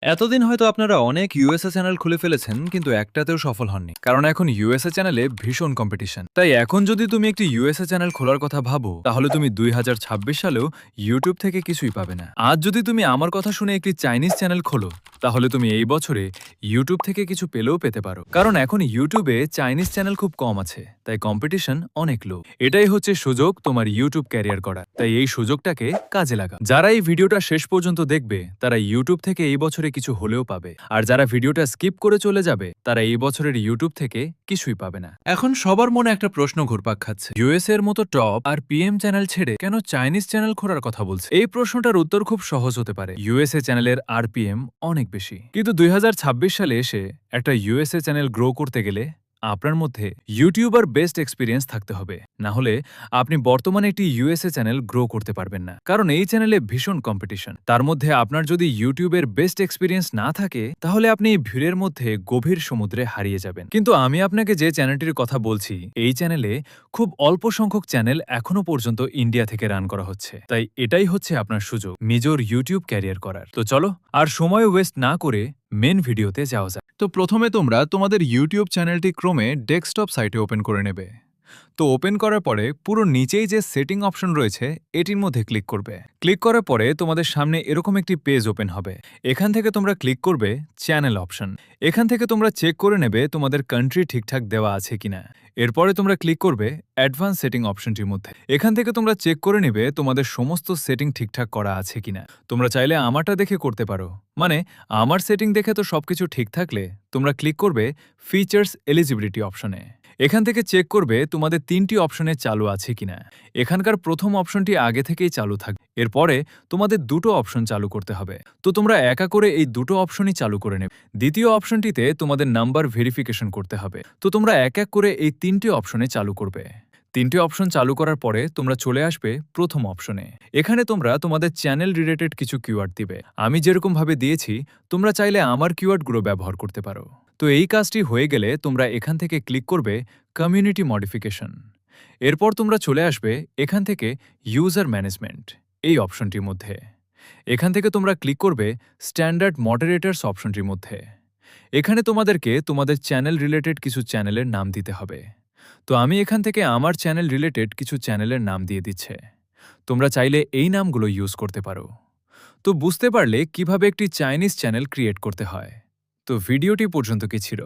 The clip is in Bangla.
এতদিন হয়তো আপনারা অনেক ইউএসএ চ্যানেল খুলে ফেলেছেন কিন্তু একটাতেও সফল হননি, কারণ এখন ইউএসএ চ্যানেলে ভীষণ কম্পিটিশন। তাই এখন যদি তুমি একটি ইউএসএ চ্যানেল খোলার কথা ভাবো, তাহলে তুমি 2026 সালেও ইউটিউব থেকে কিছুই পাবে না। আজ যদি তুমি আমার কথা শুনে একটি চাইনিজ চ্যানেল খোলো, তাহলে তুমি এই বছরে ইউটিউব থেকে কিছু পেলেও পেতে পারো, কারণ এখন ইউটিউবে চাইনিজ চ্যানেল খুব কম আছে, তাই কম্পিটিশন অনেক লো। এটাই হচ্ছে সুযোগ তোমার ইউটিউব ক্যারিয়ার করার, তাই এই সুযোগটাকে কাজে লাগা। যারা এই ভিডিওটা শেষ পর্যন্ত দেখবে তারা ইউটিউব থেকে এই বছরে কিছু হলেও পাবে, আর যারা ভিডিওটা স্কিপ করে চলে যাবে তারা এই বছরের ইউটিউব থেকে কিছুই পাবে না। এখন সবার মনে একটা প্রশ্ন ঘুরপাক খাচ্ছে, ইউএস এর মতো টপ আর পিএম চ্যানেল ছেড়ে কেন চাইনিজ চ্যানেল খোলার কথা বলছে? এই প্রশ্নটার উত্তর খুব সহজ হতে পারে। ইউএসএ চ্যানেলের আরপিএম অনেক বেশি, কিন্তু 2026 সালে এসে একটা ইউএসএ চ্যানেল গ্রো করতে গেলে আপনার মধ্যে ইউটিউবার বেস্ট এক্সপিরিয়েন্স থাকতে হবে, না হলে আপনি বর্তমানে একটি ইউএসএ চ্যানেল গ্রো করতে পারবেন না, কারণ এই চ্যানেলে ভীষণ কম্পিটিশন। তার মধ্যে আপনার যদি ইউটিউবের বেস্ট এক্সপিরিয়েন্স না থাকে, তাহলে আপনি এই ভিড়ের মধ্যে গভীর সমুদ্রে হারিয়ে যাবেন। কিন্তু আমি আপনাকে যে চ্যানেলটির কথা বলছি, এই চ্যানেলে খুব অল্প সংখ্যক চ্যানেল এখনো পর্যন্ত ইন্ডিয়া থেকে রান করা হচ্ছে, তাই এটাই হচ্ছে আপনার সুযোগ মেজর ইউটিউব ক্যারিয়ার করার। তো চলো আর সময় ওয়েস্ট না করে মেন ভিডিওতে যাওয়া যাক। তো প্রথমে তোমরা তোমাদের ইউটিউব চ্যানেলটি ক্রোমে ডেস্কটপ সাইটে ওপেন করে নেবে। তো ওপেন করার পরে পুরো নিচেই যে সেটিং অপশন রয়েছে এটির মধ্যে ক্লিক করবে। ক্লিক করার পরে তোমাদের সামনে এরকম একটি পেজ ওপেন হবে। এখান থেকে তোমরা ক্লিক করবে চ্যানেল অপশন। এখান থেকে তোমরা চেক করে নেবে তোমাদের কান্ট্রি ঠিকঠাক দেওয়া আছে কিনা। এরপরে তোমরা ক্লিক করবে অ্যাডভান্স সেটিং অপশনটির মধ্যে। এখান থেকে তোমরা চেক করে নেবে তোমাদের সমস্ত সেটিং ঠিকঠাক করা আছে কিনা। তোমরা চাইলে আমারটা দেখে করতে পারো, মানে আমার সেটিং দেখে তো সবকিছু ঠিক থাকলে তোমরা ক্লিক করবে ফিচার্স এলিজিবিলিটি অপশনে। এখান থেকে চেক করবে তোমাদের 3টি অপশনে চালু আছে কিনা। এখানকার প্রথম অপশনটি আগে থেকেই চালু থাকবে, এরপরে তোমাদের দুটো অপশন চালু করতে হবে। তো তোমরা একা করে এই দুটো অপশনই চালু করে নেবে। দ্বিতীয় অপশনটিতে তোমাদের নাম্বার ভেরিফিকেশন করতে হবে। তো তোমরা এক এক করে এই 3টি অপশনে চালু করবে। 3টি অপশন চালু করার পরে তোমরা চলে আসবে প্রথম অপশনে। এখানে তোমরা তোমাদের চ্যানেল রিলেটেড কিছু কিওয়ার্ড দিবে। আমি যেরকম ভাবে দিয়েছি, তোমরা চাইলে আমার কিওয়ার্ডগুলো ব্যবহার করতে পারো। তো এই কাজটি হয়ে গেলে তোমরা এখান থেকে ক্লিক করবে কমিউনিটি মডিফিকেশন। এরপর তোমরা চলে আসবে এখান থেকে ইউজার ম্যানেজমেন্ট এই অপশনটির মধ্যে। এখান থেকে তোমরা ক্লিক করবে স্ট্যান্ডার্ড মডারেটরস অপশনটির মধ্যে। এখানে তোমাদেরকে তোমাদের চ্যানেল রিলেটেড কিছু চ্যানেলের নাম দিতে হবে। তো আমি এখান থেকে আমার চ্যানেল রিলেটেড কিছু চ্যানেলের নাম দিয়ে দিচ্ছে। তোমরা চাইলে এই নামগুলো ইউজ করতে পারো। তো বুঝতে পারলে কিভাবে একটি চাইনিজ চ্যানেল ক্রিয়েট করতে হয়। তো ভিডিওটি পর্যন্ত কি ছিল।